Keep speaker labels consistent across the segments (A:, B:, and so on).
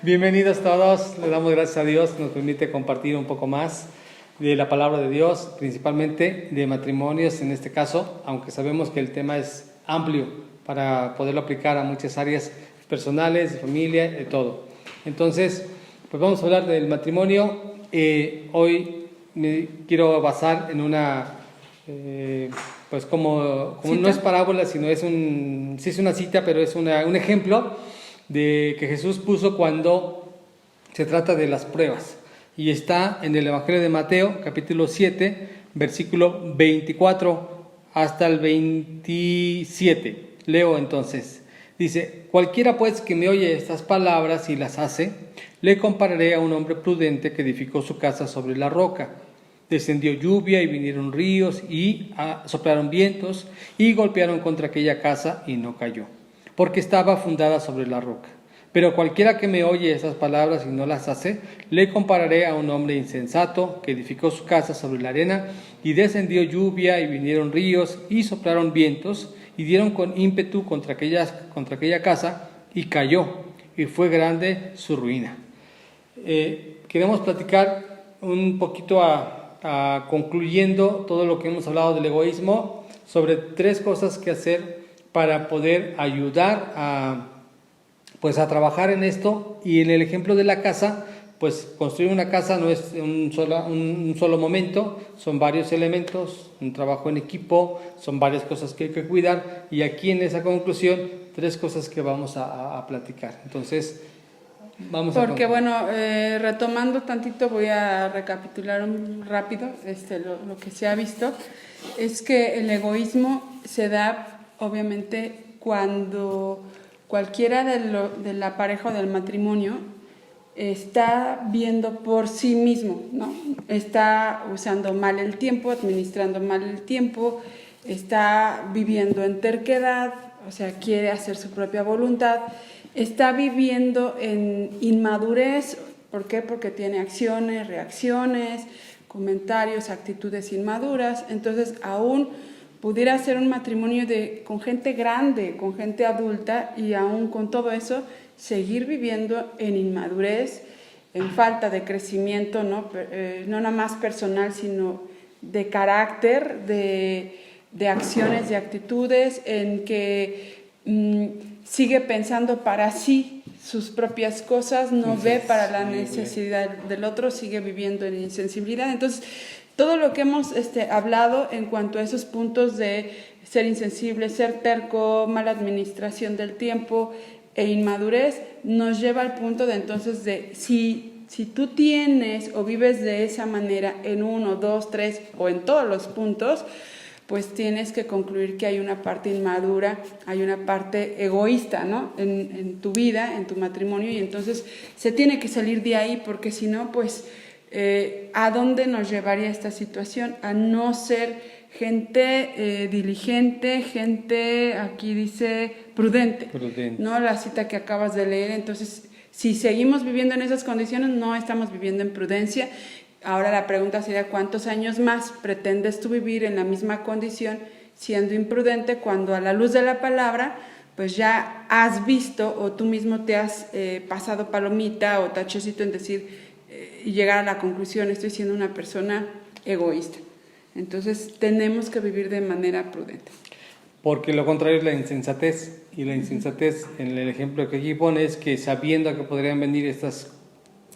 A: Bienvenidos todos, le damos gracias a Dios que nos permite compartir un poco más de la palabra de Dios, principalmente de matrimonios en este caso, aunque sabemos que el tema es amplio para poderlo aplicar a muchas áreas personales, de familia, de todo. Entonces, pues vamos a hablar del matrimonio. Hoy me quiero basar en una, pues como no es parábola, sino sí es una cita, pero es un ejemplo de que Jesús puso cuando se trata de las pruebas, y está en el Evangelio de Mateo, capítulo 7, versículo 24 hasta el 27. Leo entonces. Dice: cualquiera pues que me oye estas palabras y las hace, le compararé a un hombre prudente que edificó su casa sobre la roca. Descendió lluvia y vinieron ríos y soplaron vientos y golpearon contra aquella casa y no cayó, porque estaba fundada sobre la roca. Pero cualquiera que me oye esas palabras y no las hace, le compararé a un hombre insensato que edificó su casa sobre la arena, y descendió lluvia y vinieron ríos y soplaron vientos y dieron con ímpetu contra aquella casa, y cayó, y fue grande su ruina. Queremos platicar un poquito concluyendo todo lo que hemos hablado del egoísmo, sobre 3 cosas que hacer para poder ayudar a trabajar en esto. Y en el ejemplo de la casa, pues construir una casa no es un solo momento, son varios elementos, un trabajo en equipo, son varias cosas que hay que cuidar, y aquí en esa conclusión 3 cosas que vamos a platicar. Entonces
B: retomando tantito, voy a recapitular rápido lo que se ha visto. Es que el egoísmo se da obviamente cuando cualquiera de la pareja o del matrimonio está viendo por sí mismo, ¿no? Está usando mal el tiempo, administrando mal el tiempo, está viviendo en terquedad, o sea, quiere hacer su propia voluntad, está viviendo en inmadurez. ¿Por qué? Porque tiene acciones, reacciones, comentarios, actitudes inmaduras. Entonces, aún pudiera ser un matrimonio con gente grande, con gente adulta, y aún con todo eso seguir viviendo en inmadurez, en falta de crecimiento, no nada más personal, sino de carácter, de acciones, de actitudes, en que sigue pensando para sí sus propias cosas, no ve para la necesidad del otro, sigue viviendo en insensibilidad. Entonces, todo lo que hemos hablado en cuanto a esos puntos de ser insensible, ser terco, mala administración del tiempo e inmadurez, nos lleva al punto de entonces de si tú tienes o vives de esa manera en 1, 2, 3 o en todos los puntos, pues tienes que concluir que hay una parte inmadura, hay una parte egoísta, ¿no? en tu vida, en tu matrimonio, y entonces se tiene que salir de ahí, porque si no, pues ¿a dónde nos llevaría esta situación? A no ser gente diligente, gente, aquí dice, prudente, ¿no? La cita que acabas de leer. Entonces, si seguimos viviendo en esas condiciones, no estamos viviendo en prudencia. Ahora la pregunta sería: ¿cuántos años más pretendes tú vivir en la misma condición siendo imprudente, cuando a la luz de la palabra pues ya has visto, o tú mismo te has pasado palomita o tachecito en decir y llegar a la conclusión: estoy siendo una persona egoísta? Entonces tenemos que vivir de manera prudente.
A: Porque lo contrario es la insensatez, y la insensatez en el ejemplo que aquí pone es que, sabiendo que podrían venir estas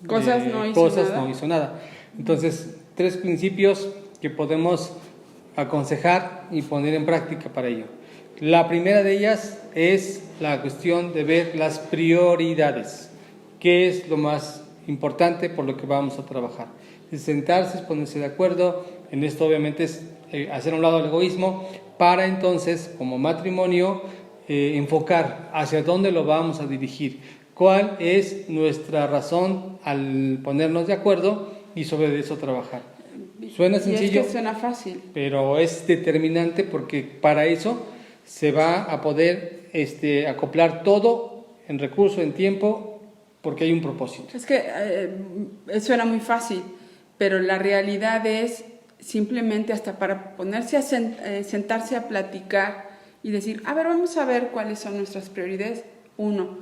B: cosas, no
A: hizo nada. Entonces, 3 principios que podemos aconsejar y poner en práctica para ello. La primera de ellas es la cuestión de ver las prioridades. ¿Qué es lo más importante por lo que vamos a trabajar? Es sentarse, es ponerse de acuerdo. En esto obviamente es hacer a un lado el egoísmo, para entonces, como matrimonio, enfocar hacia dónde lo vamos a dirigir, cuál es nuestra razón al ponernos de acuerdo y sobre eso trabajar. Suena sencillo,
B: y es que suena fácil,
A: pero es determinante, porque para eso se va a poder acoplar todo en recurso, en tiempo, porque hay un propósito.
B: Es que suena muy fácil, pero la realidad es simplemente hasta para ponerse a sentarse a platicar y decir, a ver, vamos a ver cuáles son nuestras prioridades. Uno,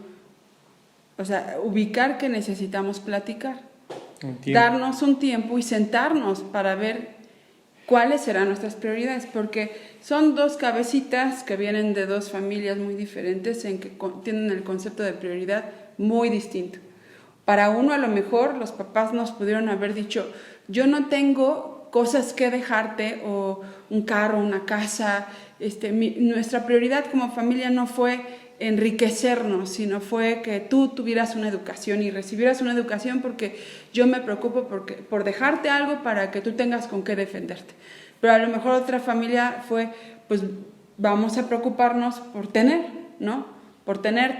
B: o sea, ubicar que necesitamos platicar, darnos un tiempo y sentarnos para ver cuáles serán nuestras prioridades, porque son dos cabecitas que vienen de dos familias muy diferentes en que tienen el concepto de prioridad muy distinto. Para uno, a lo mejor, los papás nos pudieron haber dicho, yo no tengo cosas que dejarte, o un carro, una casa. Nuestra prioridad como familia no fue enriquecernos, sino fue que tú tuvieras una educación y recibieras una educación, porque yo me preocupo por dejarte algo para que tú tengas con qué defenderte. Pero a lo mejor otra familia fue, pues vamos a preocuparnos por tener, ¿no? Por tener,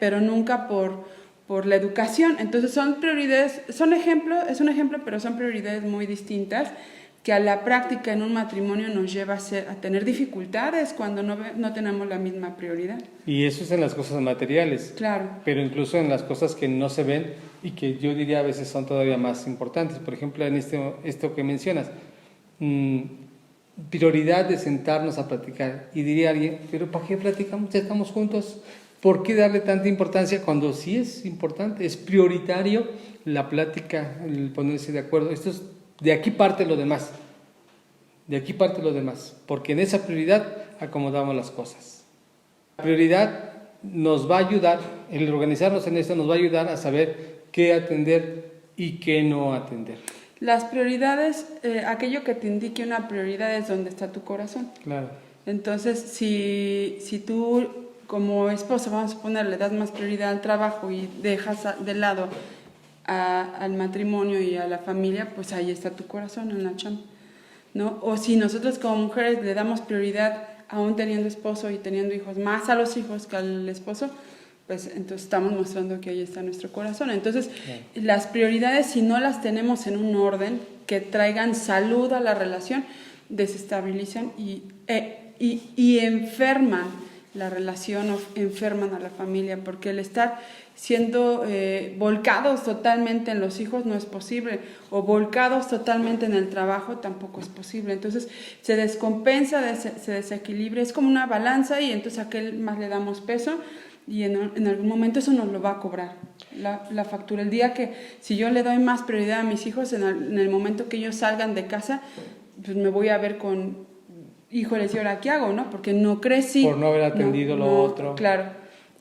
B: pero nunca por la educación. Entonces son prioridades, es un ejemplo, pero son prioridades muy distintas, que a la práctica en un matrimonio nos lleva a tener dificultades cuando no tenemos la misma prioridad.
A: Y eso es en las cosas materiales.
B: Claro.
A: Pero incluso en las cosas que no se ven y que yo diría a veces son todavía más importantes. Por ejemplo, en esto que mencionas, prioridad de sentarnos a platicar. Y diría alguien, ¿pero para qué platicamos? Ya estamos juntos. ¿Por qué darle tanta importancia cuando sí es importante? Es prioritario la plática, el ponerse de acuerdo. De aquí parte lo demás. Porque en esa prioridad acomodamos las cosas. La prioridad nos va a ayudar, el organizarnos en esto nos va a ayudar a saber qué atender y qué no atender.
B: Las prioridades, aquello que te indique una prioridad es donde está tu corazón.
A: Claro.
B: Entonces, si tú como esposa, vamos a poner, le das más prioridad al trabajo y dejas de lado al matrimonio y a la familia, pues ahí está tu corazón, en la chamba, ¿no? O si nosotros como mujeres le damos prioridad, aún teniendo esposo y teniendo hijos, más a los hijos que al esposo, pues entonces estamos mostrando que ahí está nuestro corazón. Entonces, las prioridades, si no las tenemos en un orden que traigan salud a la relación, desestabilizan y enferman la relación, o enferman a la familia, porque el estar siendo volcados totalmente en los hijos no es posible, o volcados totalmente en el trabajo tampoco es posible. Entonces se descompensa, se desequilibra, es como una balanza, y entonces a aquel más le damos peso, y en algún momento eso nos lo va a cobrar la factura. El día que, si yo le doy más prioridad a mis hijos, en el momento que ellos salgan de casa, pues me voy a ver con, híjole, ¿y ahora qué hago? ¿No? Porque no crecí.
A: Por no haber atendido lo otro.
B: Claro.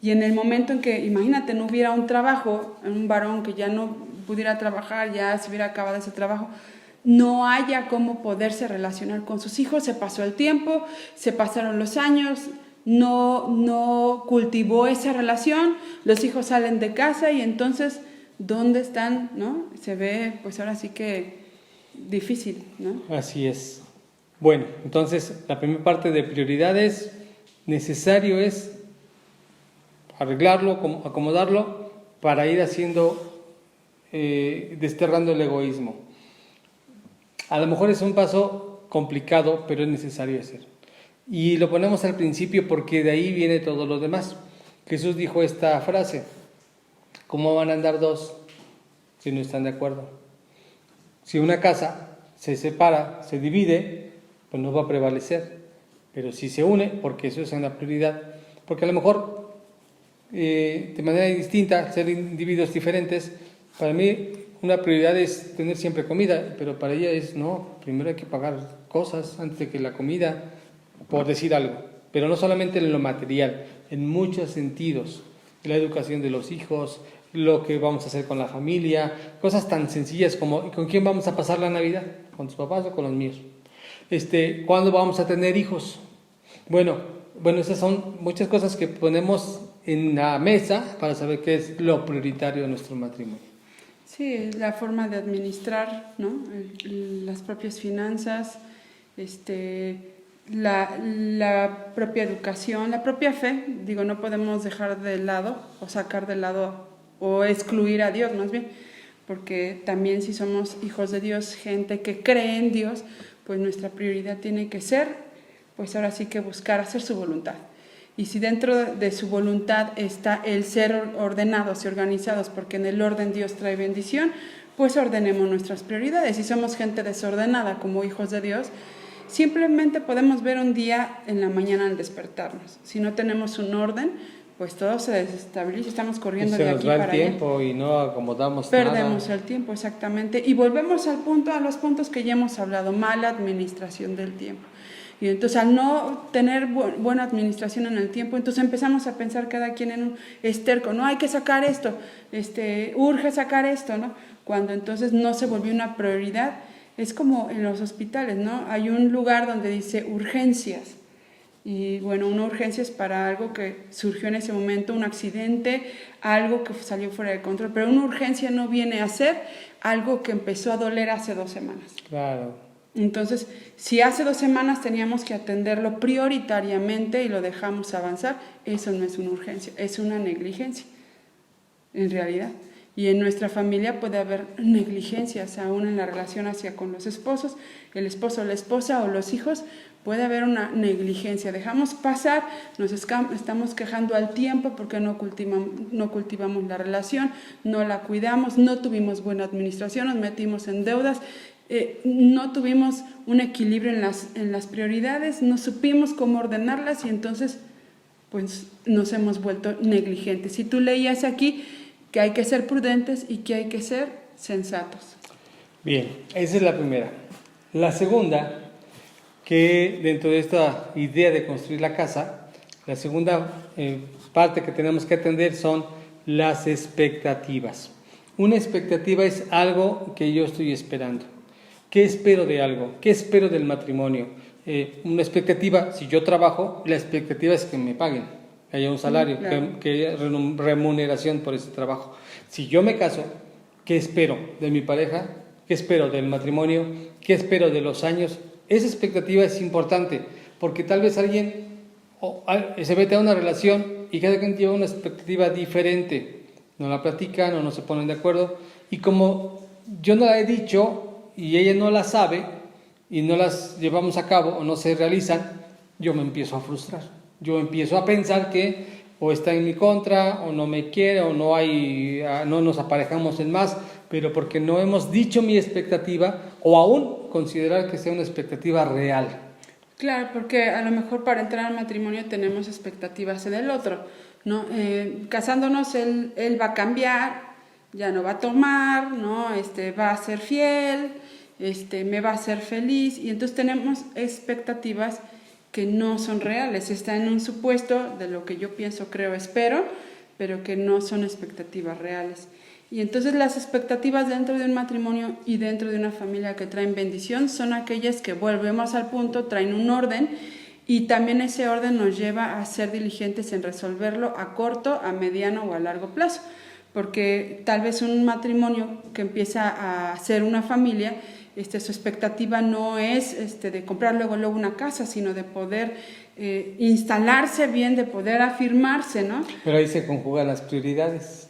B: Y en el momento en que, imagínate, no hubiera un trabajo, un varón que ya no pudiera trabajar, ya se hubiera acabado ese trabajo, no haya cómo poderse relacionar con sus hijos, se pasó el tiempo, se pasaron los años, no cultivó esa relación, los hijos salen de casa y entonces, ¿dónde están? ¿No? Se ve, pues ahora sí que difícil, ¿no?
A: Así es. Bueno, entonces la primera parte de prioridades, necesario es arreglarlo, acomodarlo para ir haciendo, desterrando el egoísmo. A lo mejor es un paso complicado, pero es necesario hacer. Y lo ponemos al principio porque de ahí viene todo lo demás. Jesús dijo esta frase: ¿cómo van a andar dos si no están de acuerdo? Si una casa se separa, se divide, pues no va a prevalecer. Pero si se une, porque eso es una prioridad, porque a lo mejor de manera distinta, ser individuos diferentes, para mí una prioridad es tener siempre comida, pero para ella es, no, primero hay que pagar cosas antes de que la comida, por decir algo. Pero no solamente en lo material, en muchos sentidos, la educación de los hijos, lo que vamos a hacer con la familia, cosas tan sencillas como ¿con quién vamos a pasar la Navidad? ¿Con tus papás o con los míos? ¿Cuándo vamos a tener hijos? Bueno, esas son muchas cosas que ponemos en la mesa para saber qué es lo prioritario de nuestro matrimonio.
B: Sí, la forma de administrar, ¿no? Las propias finanzas, la propia educación, la propia fe. Digo, no podemos dejar de lado o sacar de lado o excluir a Dios, más bien, porque también si somos hijos de Dios, gente que cree en Dios, pues nuestra prioridad tiene que ser, pues ahora sí que buscar hacer su voluntad. Y si dentro de su voluntad está el ser ordenados y organizados, porque en el orden Dios trae bendición, pues ordenemos nuestras prioridades. Si somos gente desordenada como hijos de Dios, simplemente podemos ver un día en la mañana al despertarnos. Si no tenemos un orden, pues todo se desestabiliza, estamos corriendo de aquí para allá.
A: Se nos va el tiempo y no acomodamos
B: Perdemos
A: nada.
B: el tiempo, exactamente. Y volvemos a los puntos que ya hemos hablado, mala administración del tiempo. Y entonces al no tener buena administración en el tiempo, entonces empezamos a pensar cada quien en un esterco, no hay que sacar esto, urge sacar esto, ¿no? Cuando entonces no se volvió una prioridad. Es como en los hospitales, ¿no? Hay un lugar donde dice urgencias. Y bueno, una urgencia es para algo que surgió en ese momento, un accidente, algo que salió fuera de control. Pero una urgencia no viene a ser algo que empezó a doler hace 2 semanas.
A: Claro.
B: Entonces, si hace 2 semanas teníamos que atenderlo prioritariamente y lo dejamos avanzar, eso no es una urgencia, es una negligencia, en realidad. Y en nuestra familia puede haber negligencias, aún en la relación hacia con los esposos, el esposo, la esposa o los hijos, puede haber una negligencia. Dejamos pasar, nos estamos quejando al tiempo porque no cultivamos la relación, no la cuidamos, no tuvimos buena administración, nos metimos en deudas, no tuvimos un equilibrio en las prioridades, no supimos cómo ordenarlas y entonces pues nos hemos vuelto negligentes. Si tú leías aquí que hay que ser prudentes y que hay que ser sensatos.
A: Bien, esa es la primera. La segunda, que dentro de esta idea de construir la casa, la segunda parte que tenemos que atender son las expectativas. Una expectativa es algo que yo estoy esperando. ¿Qué espero de algo? ¿Qué espero del matrimonio? Una expectativa, si yo trabajo, la expectativa es que me paguen, que haya un salario, claro, que haya remuneración por ese trabajo. Si yo me caso, ¿qué espero de mi pareja? ¿Qué espero del matrimonio? ¿Qué espero de los años? Esa expectativa es importante, porque tal vez alguien se mete a una relación y cada quien lleva una expectativa diferente. No la platican o no se ponen de acuerdo. Y como yo no la he dicho y ella no la sabe y no las llevamos a cabo o no se realizan, yo me empiezo a frustrar. Yo empiezo a pensar que o está en mi contra, o no me quiere, o no nos aparejamos en más, pero porque no hemos dicho mi expectativa, o aún considerar que sea una expectativa real.
B: Claro, porque a lo mejor para entrar al matrimonio tenemos expectativas en el otro, ¿no? Casándonos él va a cambiar, ya no va a tomar, ¿no? Va a ser fiel, me va a hacer feliz, y entonces tenemos expectativas que no son reales, está en un supuesto de lo que yo pienso, creo, espero, pero que no son expectativas reales. Y entonces las expectativas dentro de un matrimonio y dentro de una familia que traen bendición son aquellas que, volvemos al punto, traen un orden, y también ese orden nos lleva a ser diligentes en resolverlo a corto, a mediano o a largo plazo, porque tal vez un matrimonio que empieza a ser una familia, su expectativa no es de comprar luego una casa, sino de poder instalarse bien, de poder afirmarse, ¿no?
A: Pero ahí se conjugan las prioridades.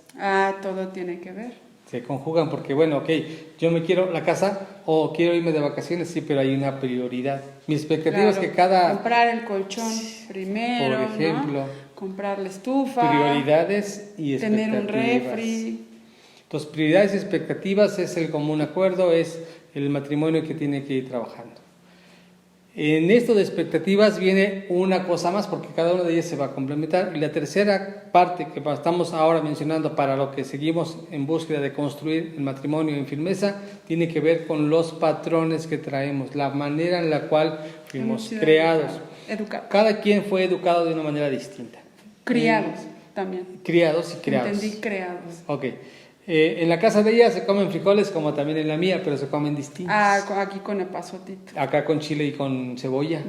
B: Todo tiene que ver.
A: Se conjugan porque, bueno, ok, yo me quiero la casa o quiero irme de vacaciones, sí, pero hay una prioridad. Mi expectativa es que
B: comprar el colchón primero,
A: por ejemplo,
B: ¿no? Comprar la estufa.
A: Prioridades y expectativas.
B: Tener un refri.
A: Entonces, prioridades y expectativas es el común acuerdo, es el matrimonio que tiene que ir trabajando. En esto de expectativas viene una cosa más, porque cada una de ellas se va a complementar. Y la tercera parte que estamos ahora mencionando para lo que seguimos en búsqueda de construir el matrimonio en firmeza, tiene que ver con los patrones que traemos, la manera en la cual fuimos creados.
B: Educados.
A: Cada quien fue educado de una manera distinta.
B: Criados también.
A: Criados y creados.
B: Entendí, creados.
A: Ok. En la casa de ella se comen frijoles como también en la mía, pero se comen distintos.
B: Aquí con epazotito.
A: Acá con chile y con cebolla.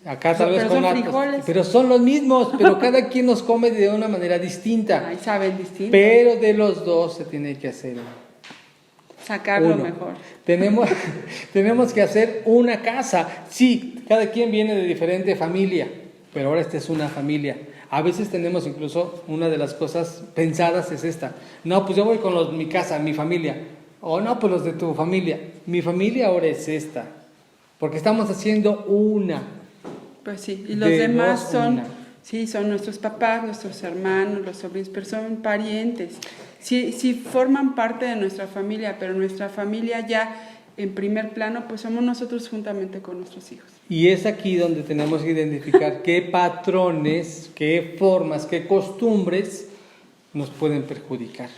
A: Acá tal vez
B: pero
A: con
B: son frijoles.
A: Pero son los mismos, pero cada quien los come de una manera distinta.
B: Saben distinto.
A: Pero de los dos se tiene que hacer
B: sacar lo mejor.
A: Tenemos que hacer una casa. Sí, cada quien viene de diferente familia, pero ahora esta es una familia. A veces tenemos incluso, una de las cosas pensadas es esta. No, pues yo voy con mi casa, mi familia. O no, pues los de tu familia. Mi familia ahora es esta. Porque estamos haciendo una.
B: Pues sí, y los demás son nuestros papás, nuestros hermanos, los sobrinos, pero son parientes. si forman parte de nuestra familia, pero nuestra familia ya en primer plano, pues somos nosotros juntamente con nuestros hijos.
A: Y es aquí donde tenemos que identificar qué patrones, qué formas, qué costumbres nos pueden perjudicar,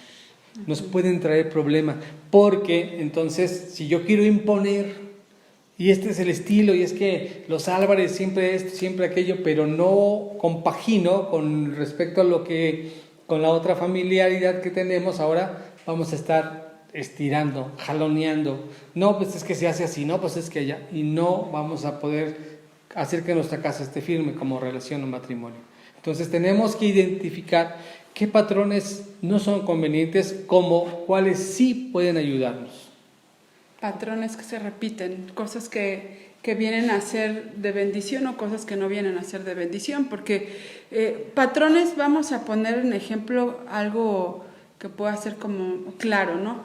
A: nos pueden traer problemas, porque entonces si yo quiero imponer, y este es el estilo, y es que los Álvarez siempre esto, siempre aquello, pero no compagino con respecto a lo que, con la otra familiaridad que tenemos, ahora vamos a estar estirando, jaloneando, no, pues es que se hace así, no, pues es que allá, y no vamos a poder hacer que nuestra casa esté firme como relación o matrimonio. Entonces tenemos que identificar qué patrones no son convenientes, como cuáles sí pueden ayudarnos.
B: Patrones que se repiten, cosas que vienen a ser de bendición o cosas que no vienen a ser de bendición, porque patrones, vamos a poner en ejemplo algo que pueda ser como claro, ¿no?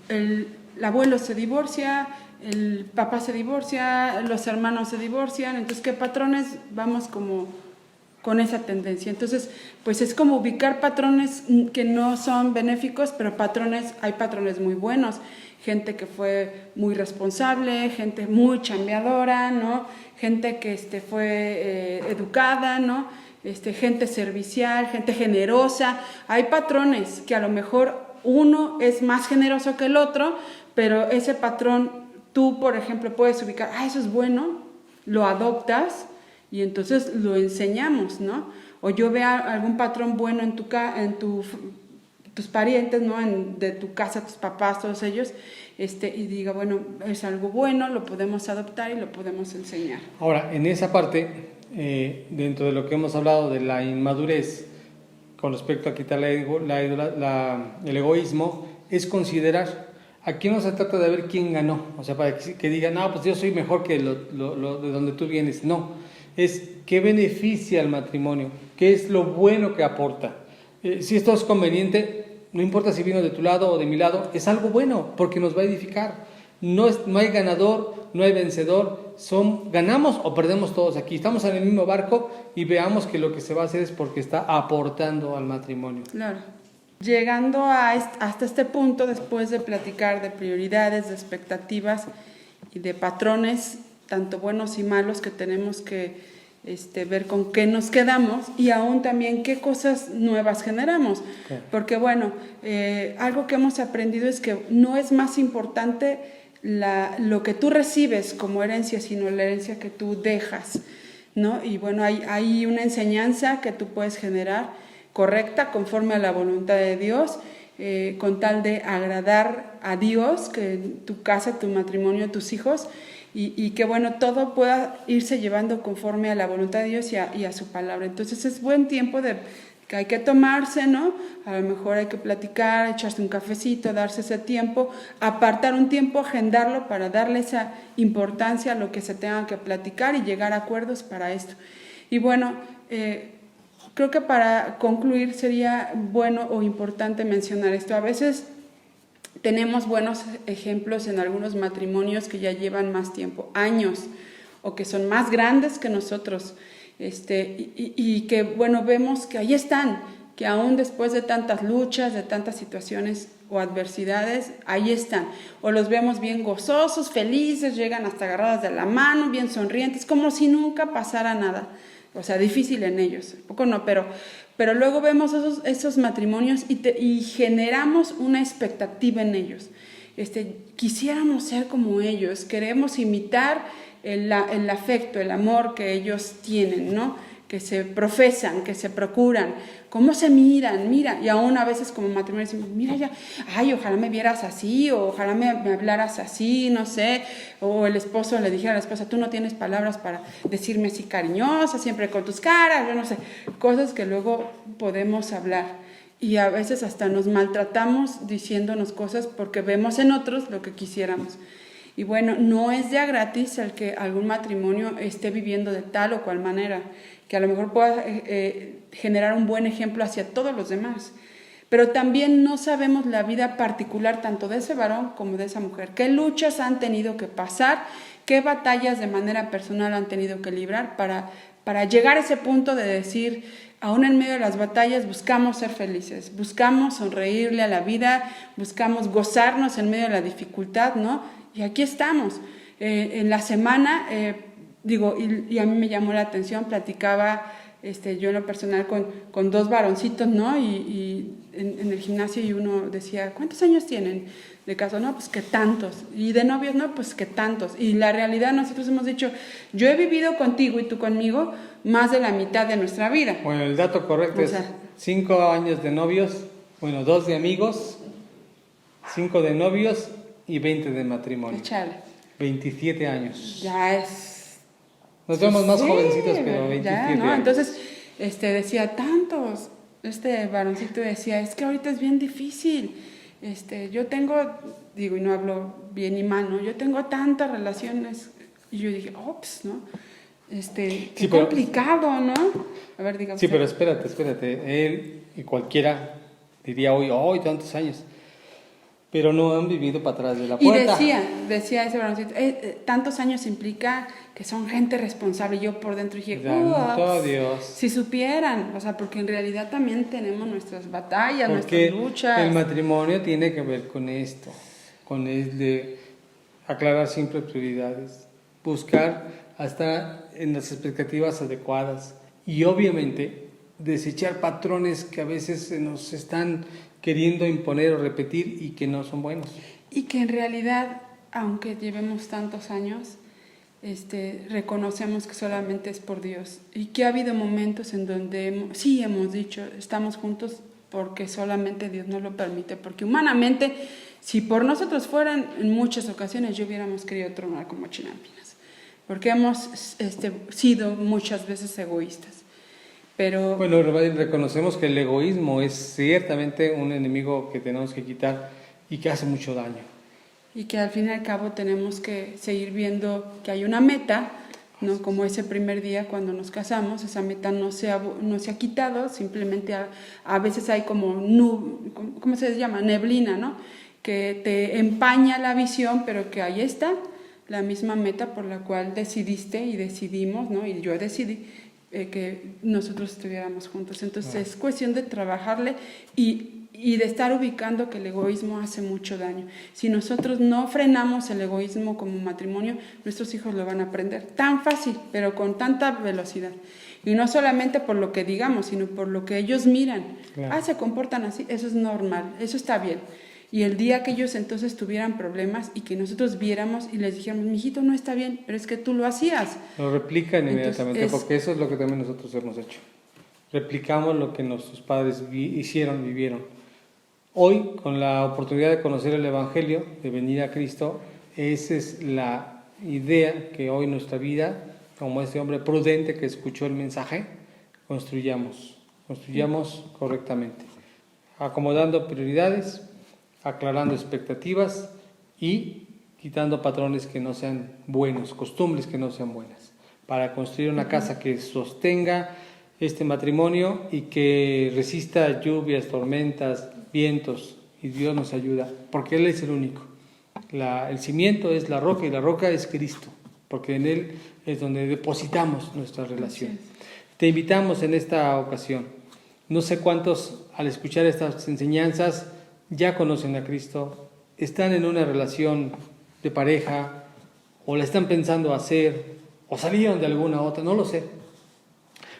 B: El abuelo se divorcia, el papá se divorcia, los hermanos se divorcian, entonces ¿qué patrones vamos como con esa tendencia? Entonces, pues es como ubicar patrones que no son benéficos, pero hay patrones muy buenos, gente que fue muy responsable, gente muy chambeadora, ¿no? Gente que fue educada, ¿no? Gente servicial, gente generosa. Hay patrones que a lo mejor uno es más generoso que el otro, pero ese patrón tú, por ejemplo, puedes ubicar, eso es bueno, lo adoptas y entonces lo enseñamos, ¿no? O yo veo algún patrón bueno en tus parientes, ¿no? De tu casa, tus papás, todos ellos, y diga, bueno, es algo bueno, lo podemos adoptar y lo podemos enseñar.
A: Ahora, en esa parte, dentro de lo que hemos hablado de la inmadurez, con respecto a quitar el egoísmo, es considerar, aquí no se trata de ver quién ganó, o sea, para que digan, no, pues yo soy mejor que lo de donde tú vienes, no, es qué beneficia al matrimonio, qué es lo bueno que aporta. Si esto es conveniente, no importa si vino de tu lado o de mi lado, es algo bueno, porque nos va a edificar. No hay ganador, no hay vencedor, ganamos o perdemos todos aquí. Estamos en el mismo barco y veamos que lo que se va a hacer es porque está aportando al matrimonio.
B: Claro. Llegando hasta este punto, después de platicar de prioridades, de expectativas y de patrones, tanto buenos y malos, que tenemos que ver con qué nos quedamos y aún también qué cosas nuevas generamos. Okay. Porque bueno, algo que hemos aprendido es que no es más importante lo que tú recibes como herencia, sino la herencia que tú dejas, ¿no? Y bueno, hay una enseñanza que tú puedes generar correcta, conforme a la voluntad de Dios, con tal de agradar a Dios, que tu casa, tu matrimonio, tus hijos, y que bueno, todo pueda irse llevando conforme a la voluntad de Dios y a su palabra. Entonces es buen tiempo que hay que tomarse, ¿no? A lo mejor hay que platicar, echarse un cafecito, darse ese tiempo, apartar un tiempo, agendarlo para darle esa importancia a lo que se tenga que platicar y llegar a acuerdos para esto. Y bueno, creo que para concluir sería bueno o importante mencionar esto. A veces tenemos buenos ejemplos en algunos matrimonios que ya llevan más tiempo, años, o que son más grandes que nosotros, y que, bueno, vemos que ahí están, que aún después de tantas luchas, de tantas situaciones o adversidades, ahí están. O los vemos bien gozosos, felices, llegan hasta agarrados de la mano, bien sonrientes, como si nunca pasara nada. O sea, difícil en ellos, poco no, pero luego vemos esos matrimonios y generamos una expectativa en ellos. Quisiéramos ser como ellos, queremos imitar el afecto, el amor que ellos tienen, ¿no? Que se profesan, que se procuran, cómo se miran, mira, y aún a veces como matrimonio decimos, mira ya, ojalá me vieras así, o ojalá me hablaras así, no sé, o el esposo le dijera a la esposa, tú no tienes palabras para decirme así cariñosa, siempre con tus caras, yo no sé, cosas que luego podemos hablar, y a veces hasta nos maltratamos diciéndonos cosas porque vemos en otros lo que quisiéramos. Y bueno, no es ya gratis el que algún matrimonio esté viviendo de tal o cual manera, que a lo mejor pueda generar un buen ejemplo hacia todos los demás. Pero también no sabemos la vida particular tanto de ese varón como de esa mujer. ¿Qué luchas han tenido que pasar? ¿Qué batallas de manera personal han tenido que librar para llegar a ese punto de decir, aún en medio de las batallas buscamos ser felices, buscamos sonreírle a la vida, buscamos gozarnos en medio de la dificultad, ¿no? Y aquí estamos. En la semana, y a mí me llamó la atención, platicaba yo en lo personal con dos varoncitos, ¿no? Y en el gimnasio, y uno decía, ¿cuántos años tienen de caso? No, pues que tantos. Y de novios, no, pues que tantos. Y la realidad, nosotros hemos dicho, yo he vivido contigo y tú conmigo más de la mitad de nuestra vida.
A: Bueno, el dato correcto es 5 años de novios, 2 de amigos, 5 de novios y 20 de matrimonio.
B: Échale.
A: 27 años.
B: Ya es...
A: Nos vemos más jovencitos, pero 27
B: ya, ¿no?
A: años.
B: Entonces, decía, tantos. Este varoncito decía, es que ahorita es bien difícil. Yo tengo, y no hablo bien y mal, ¿no? Yo tengo tantas relaciones. Y yo dije, ops, ¿no? Qué complicado, ¿no? A ver, dígame.
A: Sí, pero espérate. Él y cualquiera diría hoy tantos años. Pero no han vivido para atrás de la puerta.
B: Y decía ese varoncito, tantos años implica que son gente responsable. Y yo por dentro dije,
A: Dios.
B: Si supieran, porque en realidad también tenemos nuestras batallas, nuestras luchas.
A: El matrimonio tiene que ver con esto, con el de aclarar siempre prioridades, buscar hasta en las expectativas adecuadas y obviamente desechar patrones que a veces se nos están queriendo imponer o repetir y que no son buenos.
B: Y que en realidad, aunque llevemos tantos años, reconocemos que solamente es por Dios. Y que ha habido momentos en donde hemos dicho, estamos juntos porque solamente Dios nos lo permite. Porque humanamente, si por nosotros fueran, en muchas ocasiones yo hubiéramos querido tronar como chinampinas. Porque hemos sido muchas veces egoístas. Pero
A: reconocemos que el egoísmo es ciertamente un enemigo que tenemos que quitar y que hace mucho daño.
B: Y que al fin y al cabo tenemos que seguir viendo que hay una meta, ¿no? Como ese primer día cuando nos casamos, esa meta no se ha quitado, simplemente a veces hay como ¿cómo se llama? Neblina, ¿no? Que te empaña la visión, pero que ahí está la misma meta por la cual decidiste y decidimos, ¿no? Y yo decidí que nosotros estuviéramos juntos. Entonces es cuestión de trabajarle y de estar ubicando que el egoísmo hace mucho daño. Si nosotros no frenamos el egoísmo como matrimonio, nuestros hijos lo van a aprender tan fácil, pero con tanta velocidad. Y no solamente por lo que digamos, sino por lo que ellos miran. Claro. Se comportan así, eso es normal, eso está bien. Y el día que ellos entonces tuvieran problemas y que nosotros viéramos y les dijéramos, mijito, no está bien, pero es que tú lo hacías.
A: Lo replican inmediatamente, porque eso es lo que también nosotros hemos hecho. Replicamos lo que nuestros padres hicieron, vivieron. Hoy, con la oportunidad de conocer el Evangelio, de venir a Cristo, esa es la idea que hoy nuestra vida, como este hombre prudente que escuchó el mensaje, construyamos correctamente, acomodando prioridades, aclarando expectativas y quitando patrones que no sean buenos, costumbres que no sean buenas, para construir una casa que sostenga este matrimonio y que resista lluvias, tormentas, vientos, y Dios nos ayuda, porque Él es el único. El cimiento es la roca y la roca es Cristo, porque en Él es donde depositamos nuestra relación. Te invitamos en esta ocasión. No sé cuántos al escuchar estas enseñanzas ya conocen a Cristo, están en una relación de pareja, o la están pensando hacer, o salieron de alguna otra, no lo sé.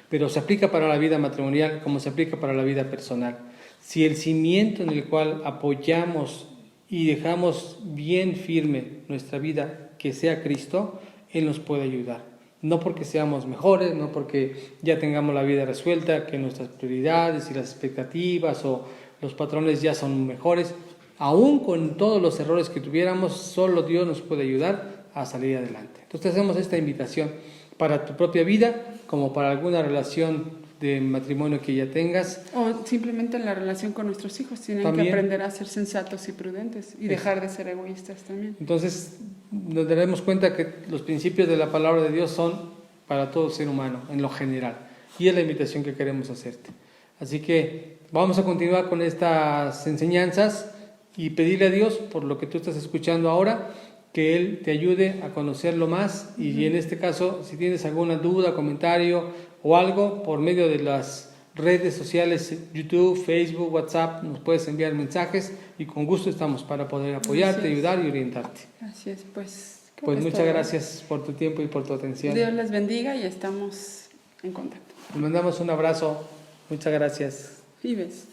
A: Pero se aplica para la vida matrimonial como se aplica para la vida personal. Si el cimiento en el cual apoyamos y dejamos bien firme nuestra vida, que sea Cristo, Él nos puede ayudar. No porque seamos mejores, no porque ya tengamos la vida resuelta, que nuestras prioridades y las expectativas o los patrones ya son mejores. Aún con todos los errores que tuviéramos, solo Dios nos puede ayudar a salir adelante. Entonces hacemos esta invitación para tu propia vida, como para alguna relación de matrimonio que ya tengas.
B: O simplemente en la relación con nuestros hijos. Tienen también que aprender a ser sensatos y prudentes y dejar de ser egoístas también.
A: Entonces nos daremos cuenta que los principios de la palabra de Dios son para todo ser humano, en lo general. Y es la invitación que queremos hacerte. Así que vamos a continuar con estas enseñanzas y pedirle a Dios, por lo que tú estás escuchando ahora, que Él te ayude a conocerlo más y en este caso, si tienes alguna duda, comentario o algo, por medio de las redes sociales, YouTube, Facebook, WhatsApp, nos puedes enviar mensajes y con gusto estamos para poder apoyarte, ayudar y orientarte.
B: Así es, pues.
A: Pues muchas gracias por tu tiempo y por tu atención.
B: Dios les bendiga y estamos en contacto.
A: Les mandamos un abrazo. Muchas gracias.
B: Y ves.